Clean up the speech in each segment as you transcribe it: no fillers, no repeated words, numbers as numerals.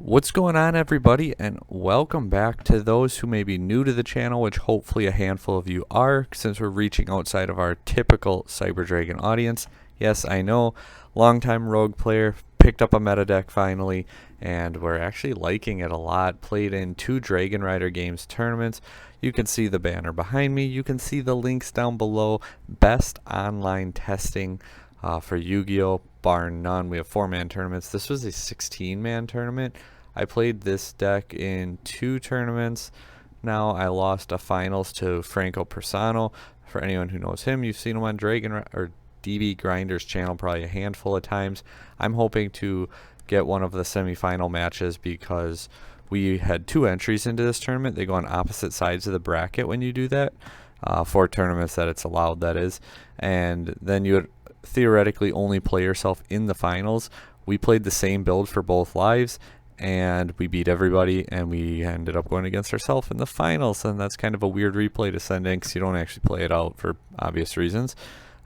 What's going on, everybody, and welcome back to those who may be new to the channel, which hopefully a handful of you are, since we're reaching outside of our typical Cyber Dragon audience. Yes, I know, longtime rogue player, picked up a meta deck finally, and we're actually liking it a lot. Played in 2 Dragon Rider Games tournaments. You can see the banner behind me. You can see the links down below. Best online testing for Yu-Gi-Oh! Bar none. We have 4-man tournaments. This was a 16-man tournament. I played this deck in 2 tournaments. Now I lost a finals to Franco Persano. For anyone who knows him, you've seen him on DB Grinder's channel probably a handful of times. I'm hoping to get one of the semifinal matches because we had 2 entries into this tournament. They go on opposite sides of the bracket when you do that. 4 tournaments that it's allowed, that is. And then you would theoretically only play yourself in the finals. We played the same build for both lives, and we beat everybody, and we ended up going against ourselves in the finals. And that's kind of a weird replay to send in because you don't actually play it out for obvious reasons.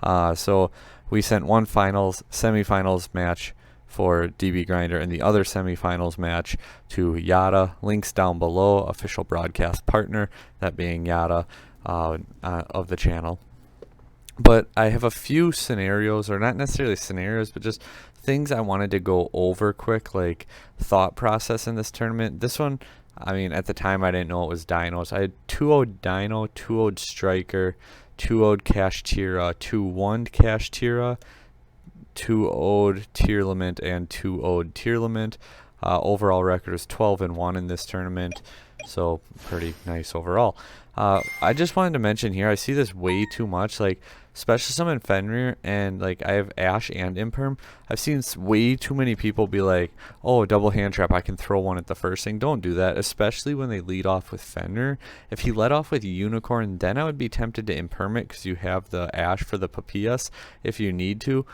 So we sent one semifinals match for DB Grinder and the other semifinals match to Yada. Links down below, official broadcast partner, that being Yada of the channel. But I have a few scenarios, or not necessarily scenarios, but just things I wanted to go over quick, like thought process in this tournament. This one, I mean, at the time I didn't know it was dinos. I had 2-0'd Dino, 2-0'd Striker, 2-0'd Kashtira, 2-1'd Kashtira, 2-0'd Tearlament, and 2-0'd Tearlament. Overall record is 12-1 in this tournament, so pretty nice overall. I just wanted to mention here, I see this way too much, like Special Summon Fenrir, and like I have Ash and Imperm. I've seen way too many people be like, oh, double hand trap, I can throw one at the first thing. Don't do that, especially when they lead off with Fenrir. If he led off with Unicorn, then I would be tempted to Imperm it because you have the Ash for the Papillas if you need to.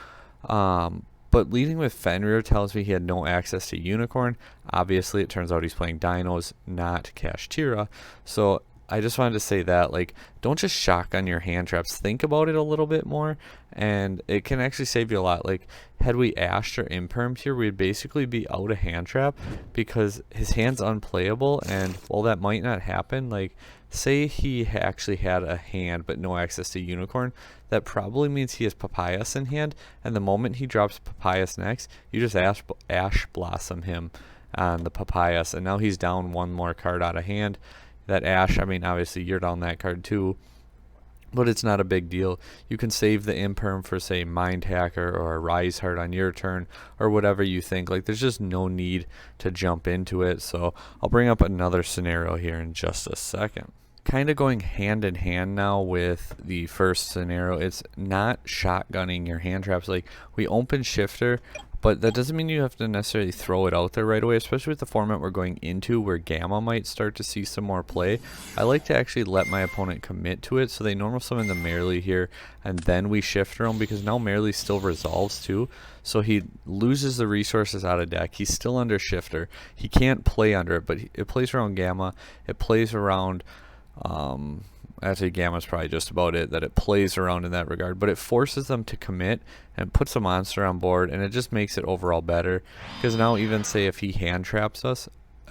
But leading with Fenrir tells me he had no access to Unicorn. Obviously, it turns out he's playing Dinos, not Kashtira. So I just wanted to say that, like, don't just shotgun your hand traps. Think about it a little bit more, and it can actually save you a lot. Like, had we Ashed or Impermed here, we'd basically be out of hand trap because his hand's unplayable, and while that might not happen, like, say he actually had a hand but no access to Unicorn, that probably means he has Papayas in hand, and the moment he drops Papayas next, you just Ash Blossom him on the Papayas, and now he's down 1 more card out of hand. That Ash, I mean, obviously you're down that card too, but it's not a big deal. You can save the Imperm for, say, Mind Hacker or a Rise Heart on your turn or whatever you think. Like, there's just no need to jump into it. So I'll bring up another scenario here in just a second. Kind of going hand in hand now with the first scenario. It's not shotgunning your hand traps. Like, we open Shifter, but that doesn't mean you have to necessarily throw it out there right away, especially with the format we're going into where Gamma might start to see some more play. I like to actually let my opponent commit to it, so they normal summon the Merely here, and then we Shifter him, because now Merely still resolves too, so he loses the resources out of deck. He's still under Shifter. He can't play under it, but it plays around Gamma. It plays around... actually Gamma's probably just about it that it plays around in that regard, but it forces them to commit and puts a monster on board, and it just makes it overall better, because now even say if he hand traps us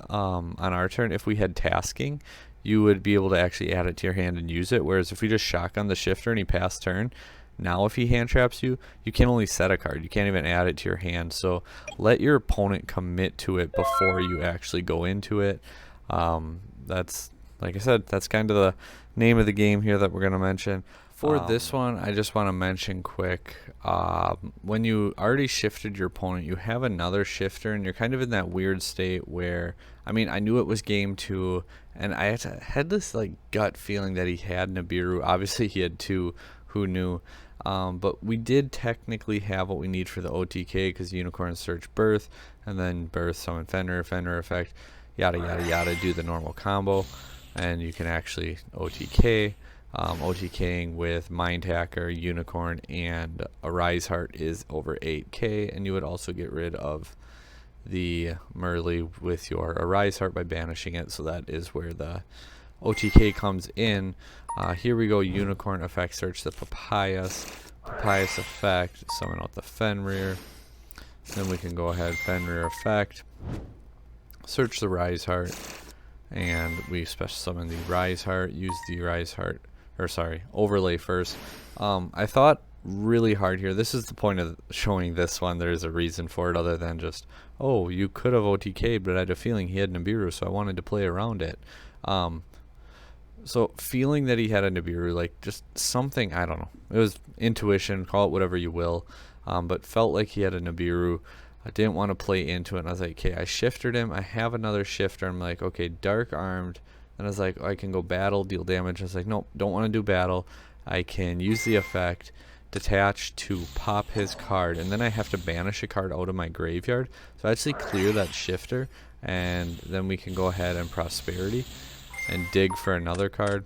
on our turn, if we had tasking, you would be able to actually add it to your hand and use it, whereas if we just shotgun the Shifter and he passed turn, now if he hand traps you, you can only set a card, you can't even add it to your hand. So let your opponent commit to it before you actually go into it. That's, like I said, that's kind of the name of the game here that we're going to mention. For this one, I just want to mention quick, when you already shifted your opponent, you have another Shifter, and you're kind of in that weird state where, I mean, I knew it was game 2, and I had this, like, gut feeling that he had Nibiru. Obviously, he had 2, who knew? But we did technically have what we need for the OTK, because Unicorn search Birth, and then Birth summon Fenrir, Fenrir effect, yada, yada, yada, do the normal combo. And you can actually OTK. OTKing with Mind Hacker, Unicorn, and a Rise Heart is over 8k, and you would also get rid of the Merly with your Arise Heart by banishing it, so that is where the OTK comes in. Here we go, Unicorn effect, search the Papayas effect, summon out the Fenrir, then we can go ahead, Fenrir effect, search the Rise Heart, and we special summon the Rise Heart, use the Rise Heart, or sorry, overlay first. I thought really hard here. This is the point of showing this one. There's a reason for it other than just, oh, you could have OTK'd, but I had a feeling he had Nibiru, so I wanted to play around it. So feeling that he had a Nibiru, like just something, I don't know. It was intuition, call it whatever you will, but felt like he had a Nibiru. I didn't want to play into it, and I was like, okay, I shifted him. I have another shifter. I'm like, okay, Dark Armed. And I was like, oh, I can go battle, deal damage. I was like, nope, don't want to do battle. I can use the effect, detach to pop his card, and then I have to banish a card out of my graveyard. So I actually clear that shifter, and then we can go ahead and Prosperity and dig for another card.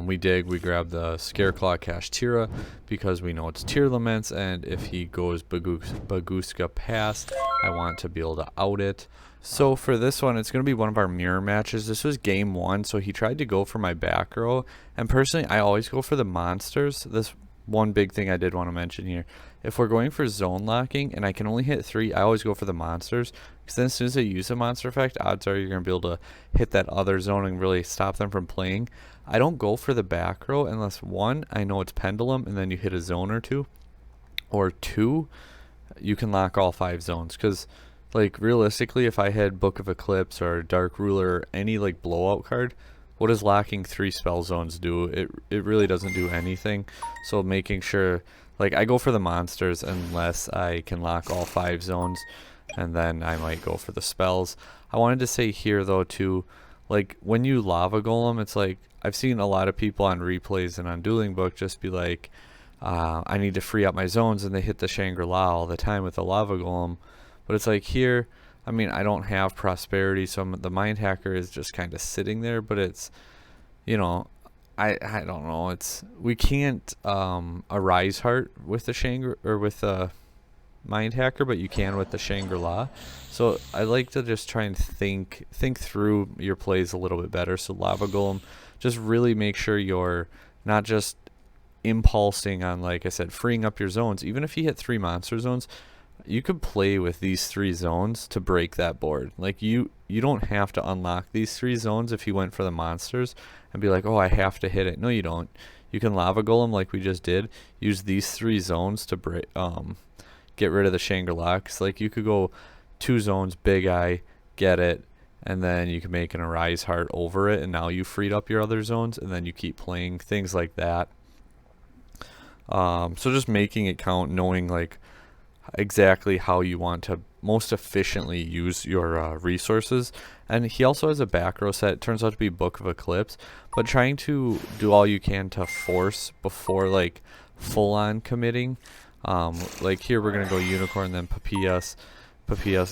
We grab the Scareclaw Kashtira because we know it's Tear Laments, and if he goes Baguska past, I want to be able to out it. So for this one, it's going to be one of our mirror matches. This was game 1, so he tried to go for my back row, and personally, I always go for the monsters. This one big thing I did want to mention here. If we're going for zone locking and I can only hit 3, I always go for the monsters, because then as soon as I use a monster effect, odds are you're going to be able to hit that other zone and really stop them from playing. I don't go for the back row unless 1, I know it's Pendulum and then you hit a zone or 2, or 2, you can lock all 5 zones, because like realistically, if I had Book of Eclipse or Dark Ruler or any like blowout card, what does locking 3 spell zones do? It really doesn't do anything. So making sure, like, I go for the monsters unless I can lock all 5 zones, and then I might go for the spells. I wanted to say here though too, like when you Lava Golem, it's like I've seen a lot of people on replays and on Dueling Book just be like, I need to free up my zones, and they hit the Shangri-La all the time with the Lava Golem. But it's like here, I mean, I don't have Prosperity, so the Mind Hacker is just kind of sitting there, but it's, you know, I don't know, it's, we can't a Rise Heart with the Shangri, or with the Mind Hacker, but you can with the Shangri-La. So I like to just try and think through your plays a little bit better. So Lava Golem, just really make sure you're not just impulsing on, like I said, freeing up your zones. Even if you hit 3 monster zones, you could play with these 3 zones to break that board. Like you don't have to unlock these 3 zones if you went for the monsters and be like, oh, I have to hit it. No, you don't. You can Lava Golem like we just did. Use these 3 zones to break, get rid of the Shangri-La. 'Cause like you could go 2 zones, Big Eye, get it, and then you can make an Arise Heart over it, and now you freed up your other zones, and then you keep playing things like that. So just making it count, knowing like exactly how you want to most efficiently use your resources. And he also has a back row set. It turns out to be Book of Eclipse, but trying to do all you can to force before like full on committing. Like here we're gonna go Unicorn, then Papillas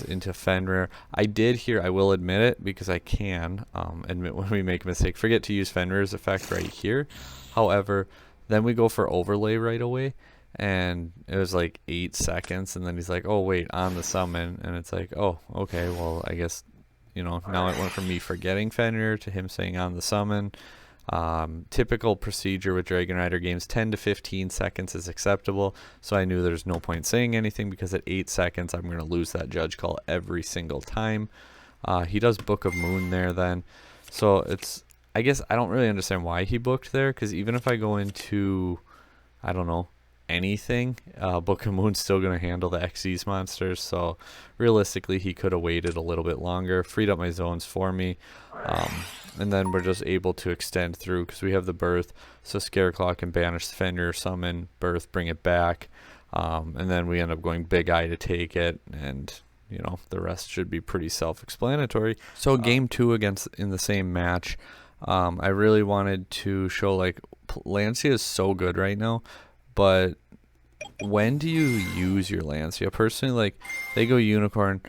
into Fenrir. I did here, I will admit it, because I can admit when we make a mistake, forget to use Fenrir's effect right here. However, then we go for overlay right away, and it was like 8 seconds, and then he's like, oh wait, on the summon, and it's like, oh okay, well I guess, you know, now it went from me forgetting Fenrir to him saying on the summon. Typical procedure with Dragon Rider games, 10 to 15 seconds is acceptable, so I knew there's no point saying anything, because at 8 seconds I'm going to lose that judge call every single time. He does Book of Moon there then, so it's, I guess I don't really understand why he booked there, because even if I go into, I don't know, anything, Book of Moon's still going to handle the Xyz monsters, so realistically he could have waited a little bit longer, freed up my zones for me, and then we're just able to extend through because we have the Birth, so Scareclaw can banish the Fenrir, summon, Birth, bring it back, and then we end up going Big Eye to take it, and you know, the rest should be pretty self-explanatory. So game 2 against in the same match, I really wanted to show, like, Lancia is so good right now, but when do you use your Lancia? Personally, like, they go Unicorn.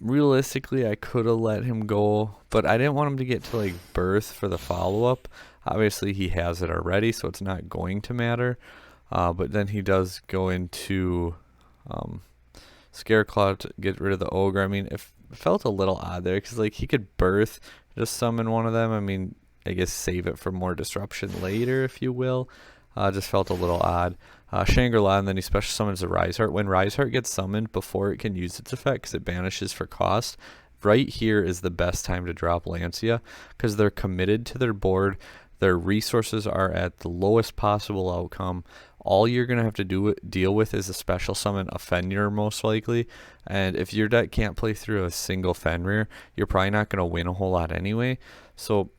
Realistically, I could have let him go, but I didn't want him to get to, like, Birth for the follow-up. Obviously, he has it already, so it's not going to matter. But then he does go into Scareclaw to get rid of the Ogre. I mean, it felt a little odd there, because, like, he could Birth, just summon one of them. I mean, I guess save it for more disruption later, if you will. Just felt a little odd. Shangri-La, and then he special summons the Rise Heart. When Rise Heart gets summoned before it can use its effect, because it banishes for cost, right here is the best time to drop Lancia, because they're committed to their board. Their resources are at the lowest possible outcome. All you're going to have to deal with is a special summon a Fenrir, most likely. And if your deck can't play through a single Fenrir, you're probably not going to win a whole lot anyway. So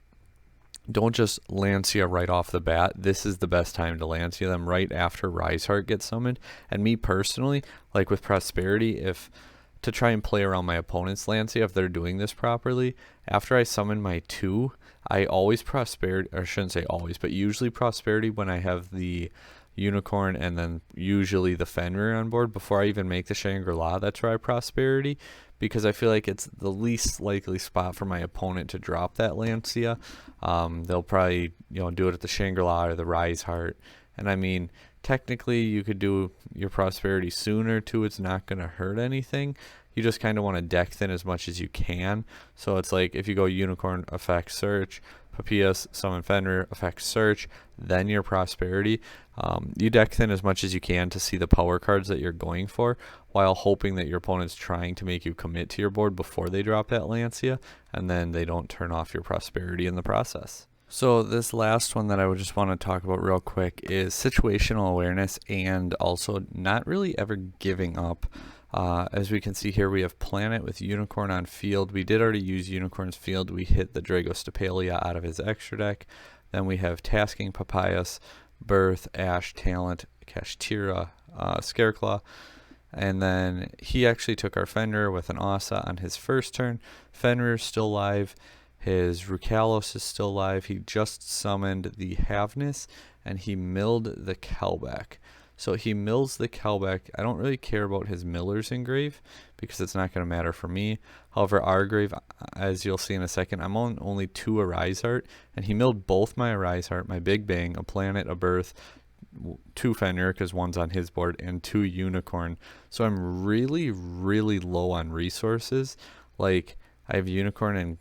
don't just Lancia right off the bat. This is the best time to Lancia them, right after Rise Heart gets summoned. And me personally, like with Prosperity, to try and play around my opponent's Lancia, if they're doing this properly, after I summon my 2, I always Prosperity, or I shouldn't say always, but usually Prosperity when I have the Unicorn and then usually the Fenrir on board. Before I even make the Shangri-La, that's where I Prosperity, because I feel like it's the least likely spot for my opponent to drop that Lancia. They'll probably do it at the Shangri-La or the Rise Heart. And I mean, technically you could do your Prosperity sooner too. It's not going to hurt anything. You just kind of want to deck thin as much as you can. So it's like if you go Unicorn, effect, search, Papias, summon Fenrir, effect, search, then your Prosperity. You deck thin as much as you can to see the power cards that you're going for, while hoping that your opponent's trying to make you commit to your board before they drop that Lancia, and then they don't turn off your Prosperity in the process. So this last one that I would just want to talk about real quick is situational awareness, and also not really ever giving up. As we can see here, we have Planet with Unicorn on field. We did already use Unicorn's field. We hit the Dragostapelia out of his extra deck. Then we have Tasking Papayas, Birth, Ash, Talent, Kashtira, Scareclaw. And then he actually took our Fenrir with an Asa on his first turn. Fenrir's still live. His Rukalos is still live. He just summoned the Havness, and he milled the Kelbeck. So he mills the Kelbeck. I don't really care about his Miller's Engrave because it's not going to matter for me. However, Argrave, as you'll see in a second, I'm on only 2 Arise Heart, and he milled both my Arise Heart, my Big Bang, a Planet, a Birth, 2 Fenrir because one's on his board, and 2 Unicorn. So I'm really, really low on resources. Like, I have Unicorn and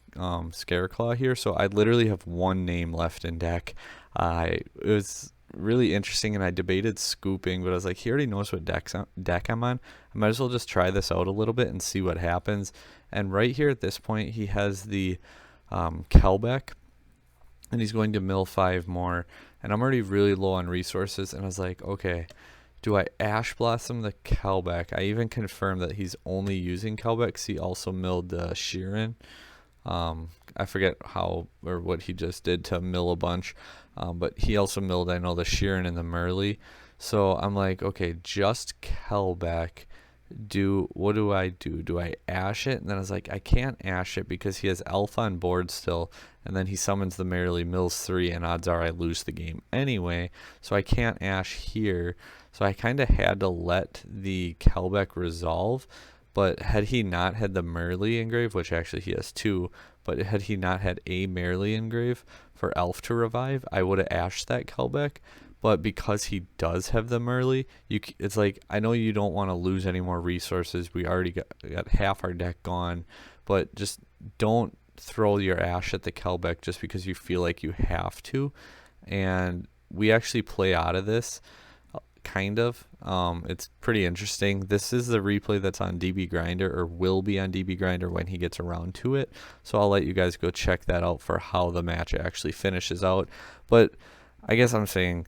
Scareclaw here, so I literally have 1 name left in deck. It was really interesting, and I debated scooping, but I was like, he already knows what deck I'm on. I might as well just try this out a little bit and see what happens. And right here at this point, he has the Kelbeck, and he's going to mill 5 more. And I'm already really low on resources, and I was like, okay, do I Ash Blossom the Kelbeck? I even confirmed that he's only using Kelbeck because he also milled the Sheeran. I forget how or what he just did to mill a bunch, but he also milled, I know, the Sheeran and the Merly. So I'm like, okay, just Kelbeck. What do I do? Do I Ash it? And then I was like, I can't Ash it because he has Elf on board still, and then he summons the Merly, mills 3, and odds are I lose the game anyway. So I can't Ash here. So I kind of had to let the Kelbeck resolve. But had he not had the Merly Engrave, which actually he has 2, but had he not had a Merly Engrave for Elf to revive, I would have ashed that Kelbeck. But because he does have the Merly, it's like, I know you don't want to lose any more resources. We already got half our deck gone, but just don't throw your Ash at the Kelbeck just because you feel like you have to. And we actually play out of this. Kind of. It's pretty interesting. This is the replay that's on DB Grinder, or will be on DB Grinder when he gets around to it. So I'll let you guys go check that out for how the match actually finishes out. But I guess I'm saying,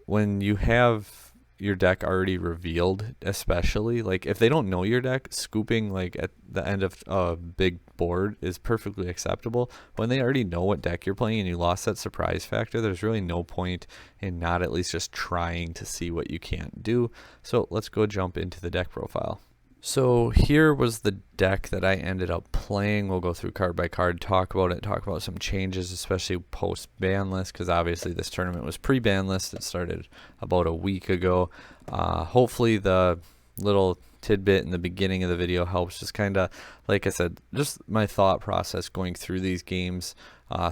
when you have your deck already revealed, especially, like, if they don't know your deck, scooping like at the end of a big board is perfectly acceptable. When they already know what deck you're playing and you lost that surprise factor, there's really no point in not at least just trying to see what you can't do. So let's go jump into the deck profile. So here was the deck that I ended up playing. We'll go through card by card, talk about it, talk about some changes, especially post ban list, because obviously this tournament was pre-ban list. It started about a week ago. Hopefully the little tidbit in the beginning of the video helps, just kind of, like I said, just my thought process going through these games,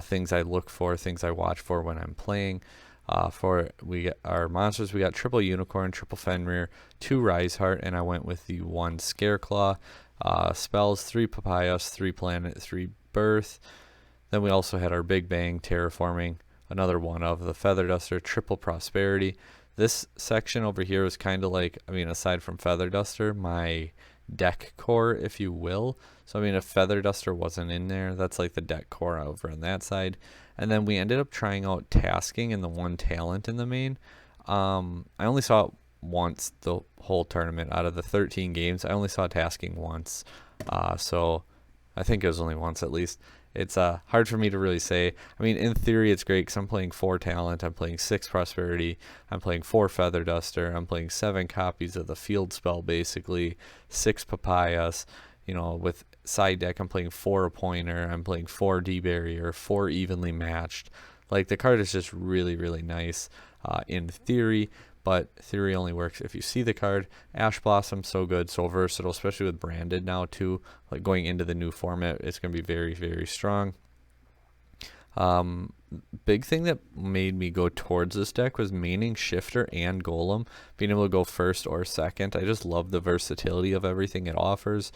things I look for, things I watch for when I'm playing. For our monsters, we got triple Unicorn, triple Fenrir, 2 Rise Heart, and I went with the 1 Scareclaw. Spells, 3 Papayas, 3 Planet, 3 Birth. Then we also had our Big Bang, Terraforming, another one of the Feather Duster, Triple Prosperity. This section over here is kind of like, I mean, aside from Feather Duster, my deck core, if you will. So I mean, if Feather Duster wasn't in there, that's like the deck core over on that side. And then we ended up trying out Tasking and the one talent in the main. I only saw it once the whole tournament. Out of the 13 games, I only saw Tasking once. So I think it was only once at least. It's hard for me to really say. I mean, in theory, it's great because I'm playing 4 talent, I'm playing 6 prosperity, I'm playing 4 feather duster, I'm playing 7 copies of the field spell, basically 6 papayas. You know, with side deck, I'm playing 4 pointer, I'm playing 4 D-barrier, 4 evenly matched. Like, the card is just really, really nice in theory. But theory only works if you see the card. Ash Blossom, so good, so versatile, especially with branded now too. Like going into the new format, it's going to be very, very strong. Big thing that made me go towards this deck was maining Shifter and Golem, being able to go first or second. I just love the versatility of everything it offers.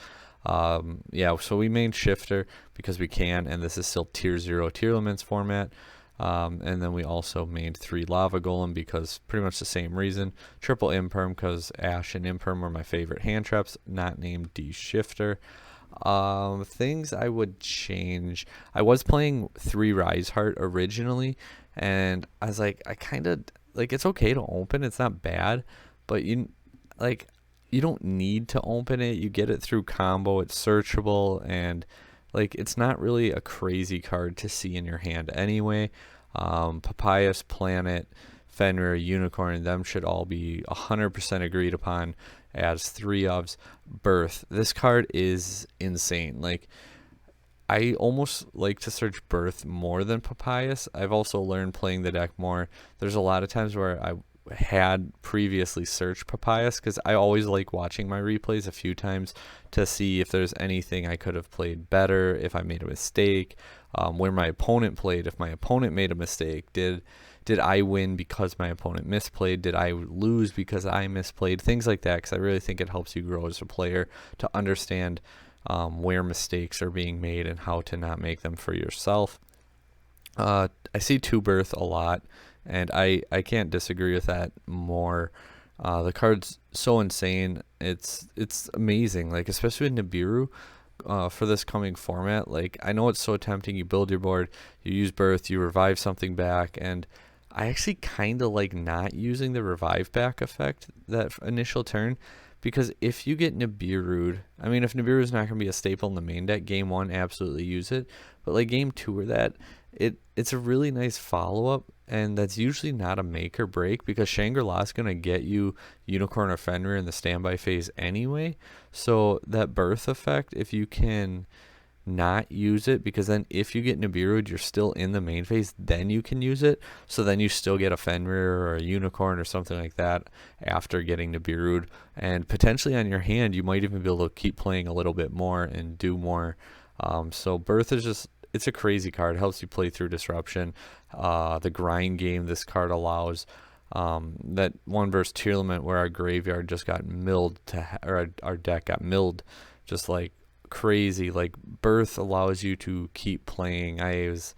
Yeah, so we main Shifter because we can, and this is still tier 0 tier elements format. And then we also made 3 Lava Golem because pretty much the same reason. Triple Imperm because Ash and Imperm were my favorite hand traps, not named D Shifter. Things I would change. I was playing 3 Rise Heart originally, and I was like, I kind of, like, it's okay to open, it's not bad, but you don't need to open it. You get it through combo, it's searchable, and like, it's not really a crazy card to see in your hand anyway. Papayas, Planet, Fenrir, Unicorn, them should all be 100% agreed upon as 3 ofs. Birth. This card is insane. Like, I almost like to search Birth more than Papayas. I've also learned playing the deck more. There's a lot of times where I had previously searched Papayas because I always like watching my replays a few times to see if there's anything I could have played better, if I made a mistake, where my opponent played, if my opponent made a mistake, did I win because my opponent misplayed, did I lose because I misplayed, things like that, because I really think it helps you grow as a player to understand where mistakes are being made and how to not make them for yourself. I see 2 Birth a lot, and I can't disagree with that more. The card's so insane. It's amazing, like, especially with Nibiru for this coming format. Like, I know it's so tempting. You build your board, you use Birth, you revive something back, and I actually kind of like not using the revive back effect that initial turn, because if you get Nibiru'd, I mean, if Nibiru is not going to be a staple in the main deck, game 1, absolutely use it. But like game 2 or that, it's a really nice follow-up, and that's usually not a make or break because Shangri-La is going to get you Unicorn or Fenrir in the standby phase anyway. So that Birth effect, if you can not use it, because then if you get Nibiru'd, you're still in the main phase, then you can use it. So then you still get a Fenrir or a Unicorn or something like that after getting Nibiru'd, and potentially on your hand you might even be able to keep playing a little bit more and do more. So Birth is just, it's a crazy card. It helps you play through disruption. The grind game this card allows. That 1 versus Tearlament where our graveyard just got milled or our deck got milled just like crazy. Like, Birth allows you to keep playing. I was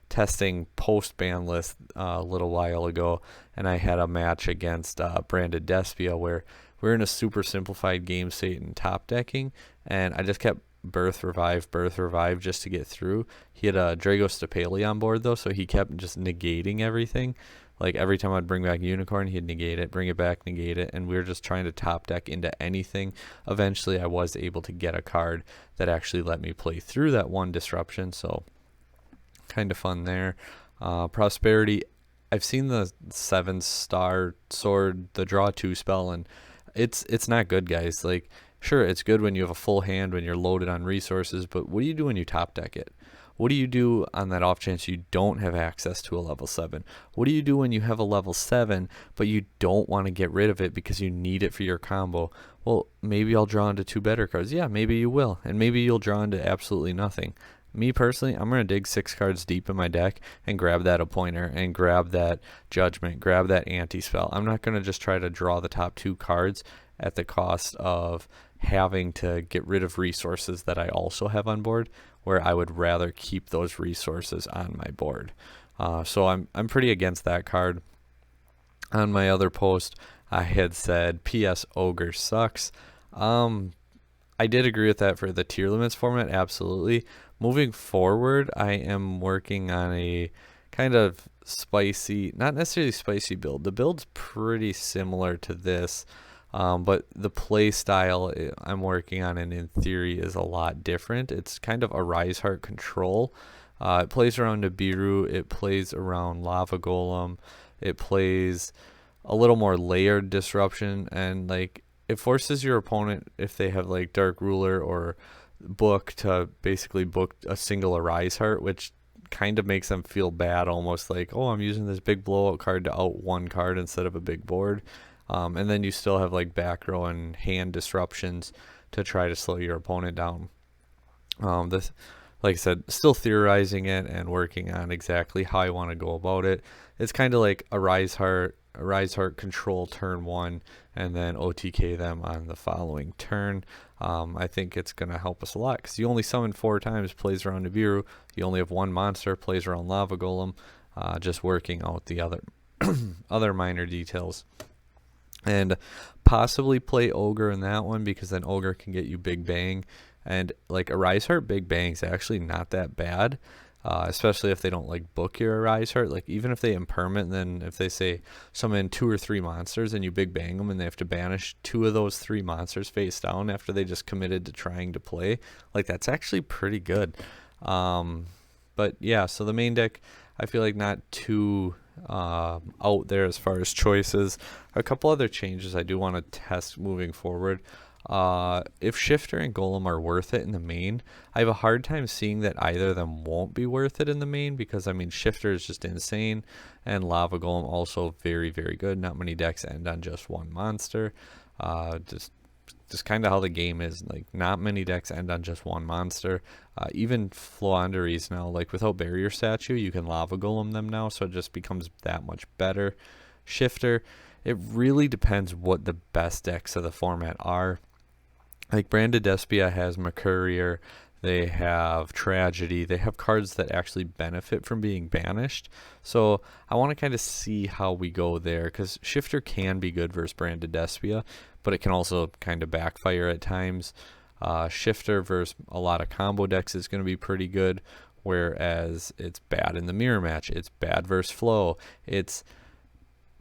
testing post ban list a little while ago, and I had a match against Branded Despia where we're in a super simplified game state and top decking, and I just kept Birth Revive just to get through. He had a Drago Stapeli on board though, so he kept just negating everything. Like, every time I'd bring back Unicorn, he'd negate it, bring it back, negate it, and we were just trying to top deck into anything. Eventually, I was able to get a card that actually let me play through that 1 disruption, so kind of fun there. Prosperity, I've seen the 7-star sword, the draw 2 spell, and it's not good, guys. Like, sure, it's good when you have a full hand, when you're loaded on resources, but what do you do when you top deck it? What do you do on that off chance you don't have access to a level 7? What do you do when you have a level 7, but you don't want to get rid of it because you need it for your combo? Well, maybe I'll draw into 2 better cards. Yeah, maybe you will. And maybe you'll draw into absolutely nothing. Me personally, I'm going to dig 6 cards deep in my deck and grab that Appointer and grab that Judgment, grab that Anti-Spell. I'm not going to just try to draw the top 2 cards at the cost of having to get rid of resources that I also have on board, where I would rather keep those resources on my board. So I'm pretty against that card. On my other post, I had said, P.S. Ogre sucks. I did agree with that for the tier limits format, absolutely. Moving forward, I am working on a kind of spicy, not necessarily spicy build. The build's pretty similar to this, but the play style I'm working on, and in theory, is a lot different. It's kind of a Rise Heart control. It plays around Nibiru, it plays around Lava Golem, it plays a little more layered disruption, and like it forces your opponent, if they have like Dark Ruler or Book, to basically book a single Arise Heart, which kind of makes them feel bad, almost like, oh, I'm using this big blowout card to out one card instead of a big board. And then you still have like back row and hand disruptions to try to slow your opponent down. This, like I said, still theorizing it and working on exactly how I want to go about it. It's kind of like a Rise Heart control turn one, and then OTK them on the following turn. I think it's going to help us a lot because you only summon 4 times, plays around Nibiru. You only have 1 monster, plays around Lava Golem. Just working out the other other minor details. And possibly play Ogre in that one, because then Ogre can get you Big Bang. And like Arise Heart Big Bang is actually not that bad, especially if they don't like book your Arise Heart. Like even if they impermanent, then if they say summon 2 or 3 monsters and you Big Bang them and they have to banish 2 of those 3 monsters face down after they just committed to trying to play, like that's actually pretty good. But yeah, so the main deck, I feel like not too out there as far as choices. A couple other changes I do want to test moving forward. If Shifter and Golem are worth it in the main, I have a hard time seeing that either of them won't be worth it in the main, because I mean Shifter is just insane, and Lava Golem also very, very good. Not many decks end on just 1 monster. Just kind of how the game is. Like not many decks end on just 1 monster. Even Floanderies now, like without Barrier Statue, you can Lava Golem them now, so it just becomes that much better. Shifter, it really depends what the best decks of the format are. Like Branded Despia has Mercurier, they have Tragedy, they have cards that actually benefit from being banished. So I want to kind of see how we go there, because Shifter can be good versus Branded Despia, but it can also kind of backfire at times. Shifter versus a lot of combo decks is going to be pretty good, whereas it's bad in the mirror match. It's bad versus Flow. It's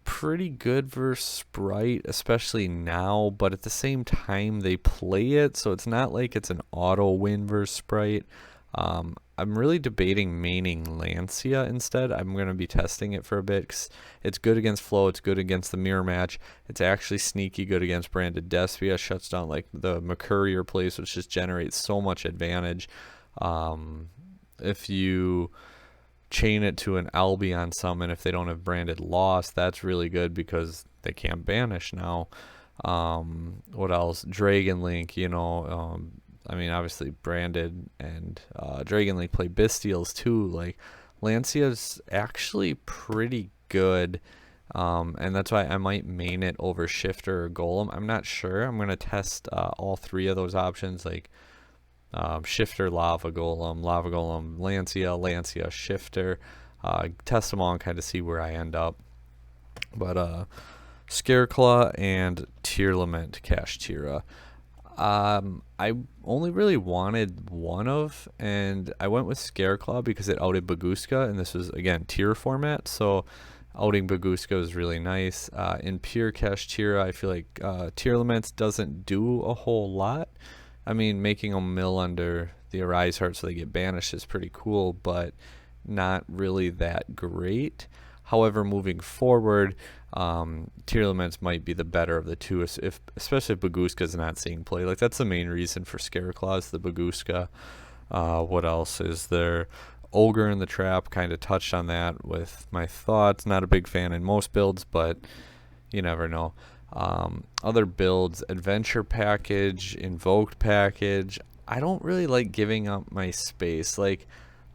pretty good versus Sprite, especially now, but at the same time they play it, so it's not like it's an auto win versus Sprite. I'm really debating maining Lancia instead. I'm going to be testing it for a bit because it's good against Flow, it's good against the mirror match, it's actually sneaky good against Branded Despia, shuts down like the Mercurier plays, which just generates so much advantage. If you chain it to an Albion summon, if they don't have Branded Lost, that's really good because they can't banish now. What else? Dragon Link, you know, I mean, obviously Branded and Dragon Link play Bestials too. Like Lancia's actually pretty good, and that's why I might main it over Shifter or Golem. I'm not sure. I'm gonna test all 3 of those options, like Shifter, Lava Golem, Lancia, Shifter. Test them all and kind of see where I end up. But Scareclaw and Tearlament Kashtira. I only really wanted one of, and I went with Scareclaw because it outed Baguska, and this was again tier format, so outing Baguska was really nice. In Pure Kashtira, I feel like Tearlaments doesn't do a whole lot. I mean, making them mill under the Arise Heart so they get banished is pretty cool, but not really that great. However, moving forward, Tearlaments might be the better of the two, especially if Baguska's not seeing play. Like that's the main reason for Scareclaw is the Baguska. What else is there? Ogre in the Trap, kind of touched on that with my thoughts. Not a big fan in most builds, but you never know. Other builds, Adventure Package, Invoked Package. I don't really like giving up my space. Like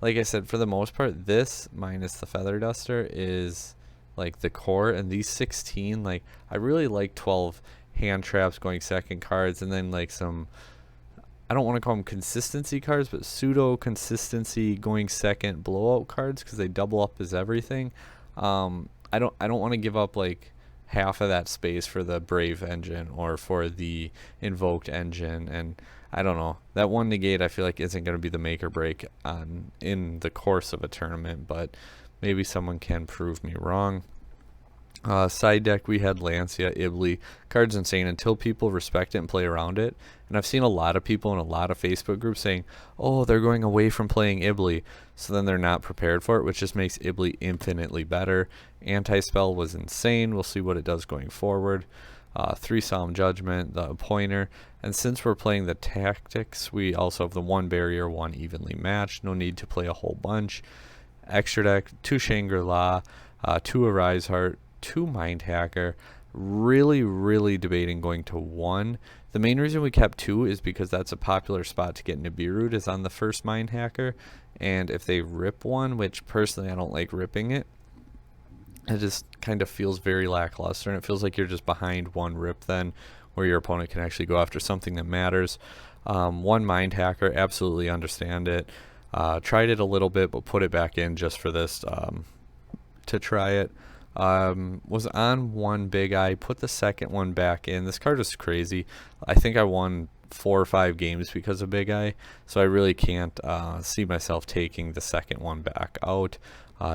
I said, for the most part, this minus the Feather Duster is like the core, and these 16, like I really like 12 hand traps going second cards, and then like some, I don't want to call them consistency cards, but pseudo consistency going second blowout cards, because they double up as everything. I don't want to give up like half of that space for the Brave engine or for the Invoked engine, and I don't know, that one negate I feel like isn't going to be the make or break on in the course of a tournament, but maybe someone can prove me wrong. Side deck, we had Lancia, Ibli. Card's insane until people respect it and play around it. And I've seen a lot of people in a lot of Facebook groups saying, oh, they're going away from playing Ibli, so then they're not prepared for it, which just makes Ibli infinitely better. Anti-spell was insane. We'll see what it does going forward. 3 Solemn Judgment, the Pointer. And since we're playing the tactics, we also have the 1 Barrier, 1 Evenly Matched. No need to play a whole bunch. Extra deck, 2 Shangri-La, 2 Arise Heart, 2 Mind Hacker. Really debating going to 1. The main reason we kept 2 is because that's a popular spot to get Nibiru'd, is on the first Mind Hacker. And if they rip 1, which personally I don't like ripping it, it just kind of feels very lackluster, and it feels like you're just behind 1 rip then, where your opponent can actually go after something that matters. 1 Mind Hacker, absolutely understand it. Tried it a little bit, but put it back in just for this to try it. Was on 1 Big Eye, put the second one back in. This card is crazy. I think I won 4 or 5 games because of Big Eye, so I really can't see myself taking the second one back out.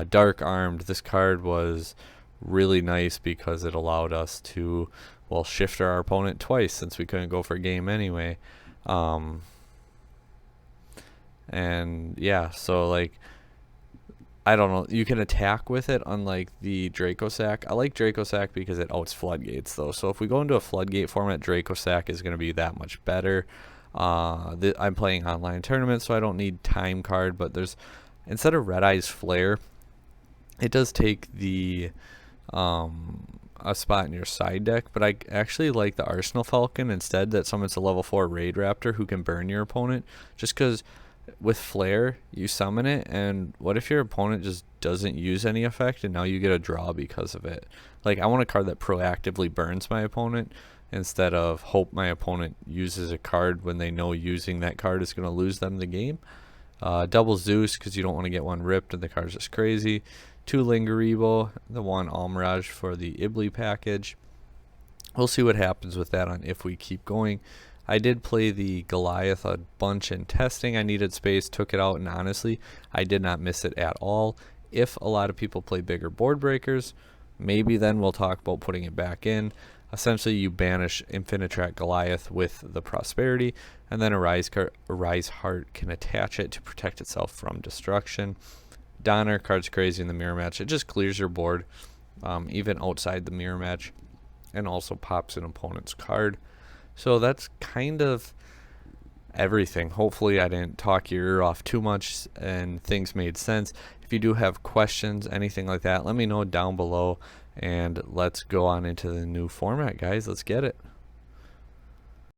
Dark Armed, this card was really nice because it allowed us to, well, shift our opponent twice since we couldn't go for a game anyway. And yeah, so like, I don't know, you can attack with it unlike the Draco Sack. I like Draco Sack because it outs Floodgates though, so if we go into a Floodgate format, Draco Sack is going to be that much better. I'm playing online tournaments, so I don't need Time Card, but there's, instead of Red Eye's Flare, it does take the a spot in your side deck, but I actually like the Arsenal Falcon instead, that summons a level 4 Raid Raptor who can burn your opponent, just because with Flare you summon it, and what if your opponent just doesn't use any effect and now you get a draw because of it? Like, I want a card that proactively burns my opponent instead of hope my opponent uses a card when they know using that card is going to lose them the game. Double Zeus, because you don't want to get 1 ripped and the card's just crazy. 2 Lingaribo, the 1 Almirage for the Ibli package. We'll see what happens with that on if we keep going. I did play the Goliath a bunch in testing. I needed space, took it out, and honestly, I did not miss it at all. If a lot of people play bigger board breakers, maybe then we'll talk about putting it back in. Essentially, you banish Infinitrack Goliath with the Prosperity, and then Arise Heart can attach it to protect itself from destruction. Donner, card's crazy in the mirror match. It just clears your board, even outside the mirror match, and also pops an opponent's card. So that's kind of everything. Hopefully I didn't talk your ear off too much and things made sense. If you do have questions, anything like that, let me know down below, and let's go on into the new format, guys. Let's get it.